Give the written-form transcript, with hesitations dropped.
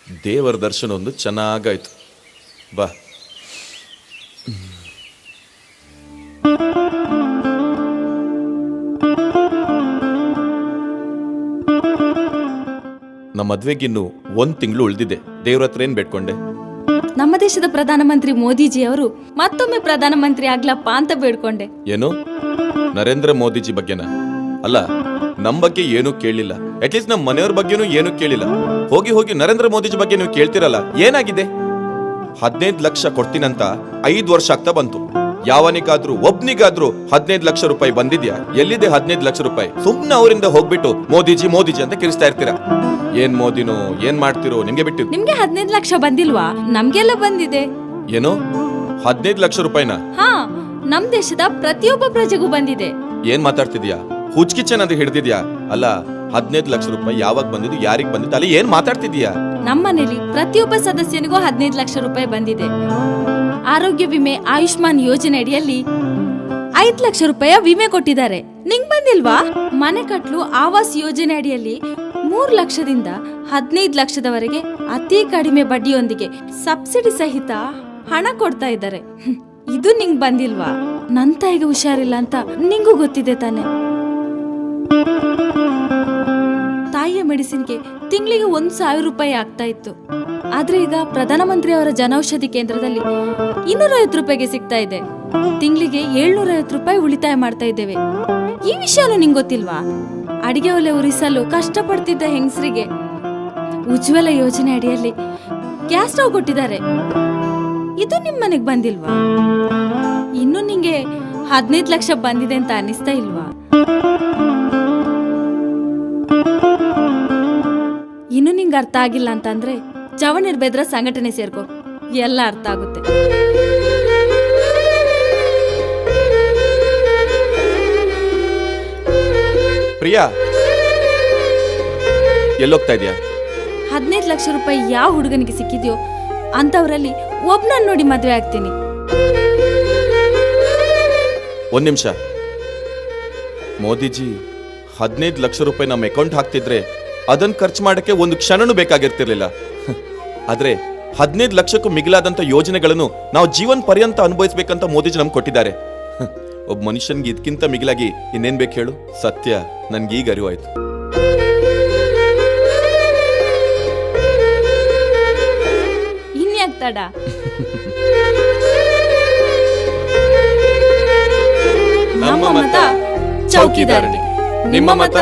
ದೇವರ ದರ್ಶನ ಒಂದು ಚೆನ್ನಾಗಾಯ್ತು. ಬಾ. ನಮ್ಮ ಮದ್ವೆಗಿನ್ನು 1 ತಿಂಗಳು ಉಳಿದಿದೆ. ದೇವ್ರ ಹತ್ರ ಏನ್ ಬೇಡ್ಕೊಂಡೆ? ನಮ್ಮ ದೇಶದ ಪ್ರಧಾನಮಂತ್ರಿ ಮೋದಿಜಿ ಅವರು ಮತ್ತೊಮ್ಮೆ ಪ್ರಧಾನಮಂತ್ರಿ ಆಗ್ಲಪ್ಪ ಅಂತ ಬೇಡ್ಕೊಂಡೆ. ಏನು? ನರೇಂದ್ರ ಮೋದಿಜಿ ಬಗ್ಗೆನಾ? ಅಲ್ಲ, ನಮ್ ಬಗ್ಗೆ ಏನು ಕೇಳಿಲ್ಲ. ಅಟ್ಲೀಸ್ಟ್ ನಮ್ಮ ಮನೆಯವ್ರ ಬಗ್ಗೆನೂ ಏನು ಕೇಳಿಲ್ಲ. ಹೋಗಿ ಹೋಗಿ ನರೇಂದ್ರ ಮೋದಿಜಿ ಬಗ್ಗೆ ನೀವು ಕೇಳ್ತಿರಲ್ಲ, ಏನಾಗಿದೆ? 15 ಲಕ್ಷ ಕೊಡ್ತೀನಂತ 5 ವರ್ಷ ಆಗ್ತಾ ಬಂತು. ಯಾವನಿಗಾದ್ರೂ ಒಬ್ನಿಗಾದ್ರೂ 15 ಲಕ್ಷ ರೂಪಾಯಿ ಬಂದಿದ್ಯಾ? ಎಲ್ಲಿದೆ 15 ಲಕ್ಷ ರೂಪಾಯಿ? ಸುಮ್ನೆ ಅವರಿಂದ ಹೋಗ್ಬಿಟ್ಟು ಮೋದಿಜಿ ಮೋದಿಜಿ ಅಂತ ಕಿರಿಸ್ತಾ ಇರ್ತೀರಾ. ಏನ್ ಮೋದಿನೋ ಏನ್ ಮಾಡ್ತಿರೋ ನಿಮ್ಗೆ ಬಿಟ್ಟಿದ್ದು. ನಿಮ್ಗೆ 15 ಲಕ್ಷ ಬಂದಿಲ್ವಾ? ನಮ್ಗೆಲ್ಲ ಬಂದಿದೆ. ಏನು 15 ಲಕ್ಷ ರೂಪಾಯಿನ? ಹಾ, ನಮ್ ದೇಶದ ಪ್ರತಿಯೊಬ್ಬ ಪ್ರಜೆಗೂ ಬಂದಿದೆ. ಏನ್ ಮಾತಾಡ್ತಿದ್ಯಾ? ಹುಚ್ಕಿಚ್ಚನ್ ಅಂತ ಹಿಡ್ದಿದ್ಯಾ? ಅಲ್ಲ, 15 ಲಕ್ಷ ರೂಪಾಯಿ ಯಾವಾಗ ಬಂದಿದ್ದು, ಯಾರಿಗ್ ಬಂದಿದ್ದು, ಅಲ್ಲಿ ಏನ್ ಮಾತಾಡ್ತಿದ್ಯಾ? ನಮ್ಮನೇಲಿ ಪ್ರತಿಯೊಬ್ಬ ಸದಸ್ಯನಿಗೂ 15 ಲಕ್ಷ ರೂಪಾಯಿ ಬಂದಿದೆ. ಆರೋಗ್ಯ ವಿಮೆ ಆಯುಷ್ಮಾನ್ ಯೋಜನೆ ಅಡಿಯಲ್ಲಿ 5 ಲಕ್ಷ ರೂಪಾಯಿ ವಿಮೆ ಕೊಟ್ಟಿದ್ದಾರೆ. ನಿಂಗ್ ಬಂದಿಲ್ವಾ? ಮನೆ ಕಟ್ಲು ಆವಾಸ್ ಯೋಜನೆ ಅಡಿಯಲ್ಲಿ 3 ಲಕ್ಷದಿಂದ 15 ಲಕ್ಷದವರೆಗೆ ಅತಿ ಕಡಿಮೆ ಬಡ್ಡಿಯೊಂದಿಗೆ ಸಬ್ಸಿಡಿ ಸಹಿತ ಹಣ ಕೊಡ್ತಾ ಇದ್ದಾರೆ. ಇದು ನಿಂಗ್ ಬಂದಿಲ್ವಾ? ನನ್ ತಾಯಿಗೆ ಹುಷಾರಿಲ್ಲ ಅಂತ ನಿಂಗೂ ಗೊತ್ತಿದೆ ತಾನೆ. ತಾಯಿಯ ಮೆಡಿಸಿನ್ಗೆ ತಿಂಗಳಿಗೆ 1,000 ರೂಪಾಯಿ ಆಗ್ತಾ ಇತ್ತು. ಆದ್ರೆ ಈಗ ಪ್ರಧಾನಮಂತ್ರಿ ಅವರ ಜನೌಷಧಿ ಕೇಂದ್ರದಲ್ಲಿ 250 ರೂಪಾಯಿಗೆ ಸಿಗ್ತಾ ಇದೆ. ತಿಂಗಳಿಗೆ 750 ರೂಪಾಯಿ ಉಳಿತಾಯ ಮಾಡ್ತಾ ಇದ್ದೇವೆ. ಈ ವಿಷಯನೂ ನಿಂಗೆ ಗೊತ್ತಿಲ್ವಾ? ಅಡಿಗೆ ಒಲೆ ಉರಿಸಲು ಕಷ್ಟಪಡ್ತಿದ್ದ ಹೆಂಗಸರಿಗೆ ಉಜ್ವಲ ಯೋಜನೆ ಅಡಿಯಲ್ಲಿ ಗ್ಯಾಸ್ ಸ್ಟವ್ ಕೊಟ್ಟಿದ್ದಾರೆ. ಇದು ನಿಮ್ ಮನೆಗ್ ಬಂದಿಲ್ವಾ? ಇನ್ನು ನಿಂಗೆ 15 ಲಕ್ಷ ಬಂದಿದೆ ಅಂತ ಅನಿಸ್ತಾ ಇಲ್ವಾ? ಇನ್ನು ನಿಂಗೆ ಅರ್ಥ ಆಗಿಲ್ಲ ಅಂತಂದ್ರೆ ಚವಣಿರ್ಬೇದ್ರ ಸಂಘಟನೆ ಸೇರ್ಕೋ, ಎಲ್ಲ ಅರ್ಥ ಆಗುತ್ತೆ. ಪ್ರಿಯಾ, ಎಲ್ಲೋಗ್ತಾ ಇದೀಯಾ? 15 ಲಕ್ಷ ರೂಪಾಯಿ ಯಾವ ಹುಡುಗನಿಗೆ ಸಿಕ್ಕಿದ್ಯೋ ಅಂತವರಲ್ಲಿ ಒಬ್ನನ್ನ ನೋಡಿ ಮದ್ವೆ ಆಗ್ತೀನಿ. 1 ನಿಮಿಷ. ಮೋದಿಜಿ 15 ಲಕ್ಷ ರೂಪಾಯಿ ನಮ್ಮ ಅಕೌಂಟ್ ಹಾಕ್ತಿದ್ರೆ ಅದನ್ನ ಖರ್ಚು ಮಾಡಕ್ಕೆ ಒಂದು ಕ್ಷಣನೂ ಬೇಕಾಗಿರ್ತಿರ್ಲಿಲ್ಲ. ಆದ್ರೆ 15 ಲಕ್ಷಕ್ಕೂ ಮಿಗಿಲಾದಂತ ಯೋಜನೆಗಳನ್ನು ನಾವು ಜೀವನ ಪರ್ಯಂತ ಅನುಭವಿಸ್ಬೇಕಂತ ಮೋದಿಜಿ ನಮ್ಗೆ ಕೊಟ್ಟಿದ್ದಾರೆ. ಒಬ್ಬ ಮನುಷ್ಯನ್ಗೆ ಇದಕ್ಕಿಂತ ಮಿಗಿಲಾಗಿ ಇನ್ನೇನ್ ಬೇಕು ಹೇಳು? ಸತ್ಯ, ನನ್ಗೀಗ ಅರಿವಾಯ್ತು. ಇನ್ಯಾಕ್ ತಡ? ನಮ್ಮ ಮತ ಚೌಕಿದಾರನಿಗೆ, ನಿಮ್ಮ ಮತ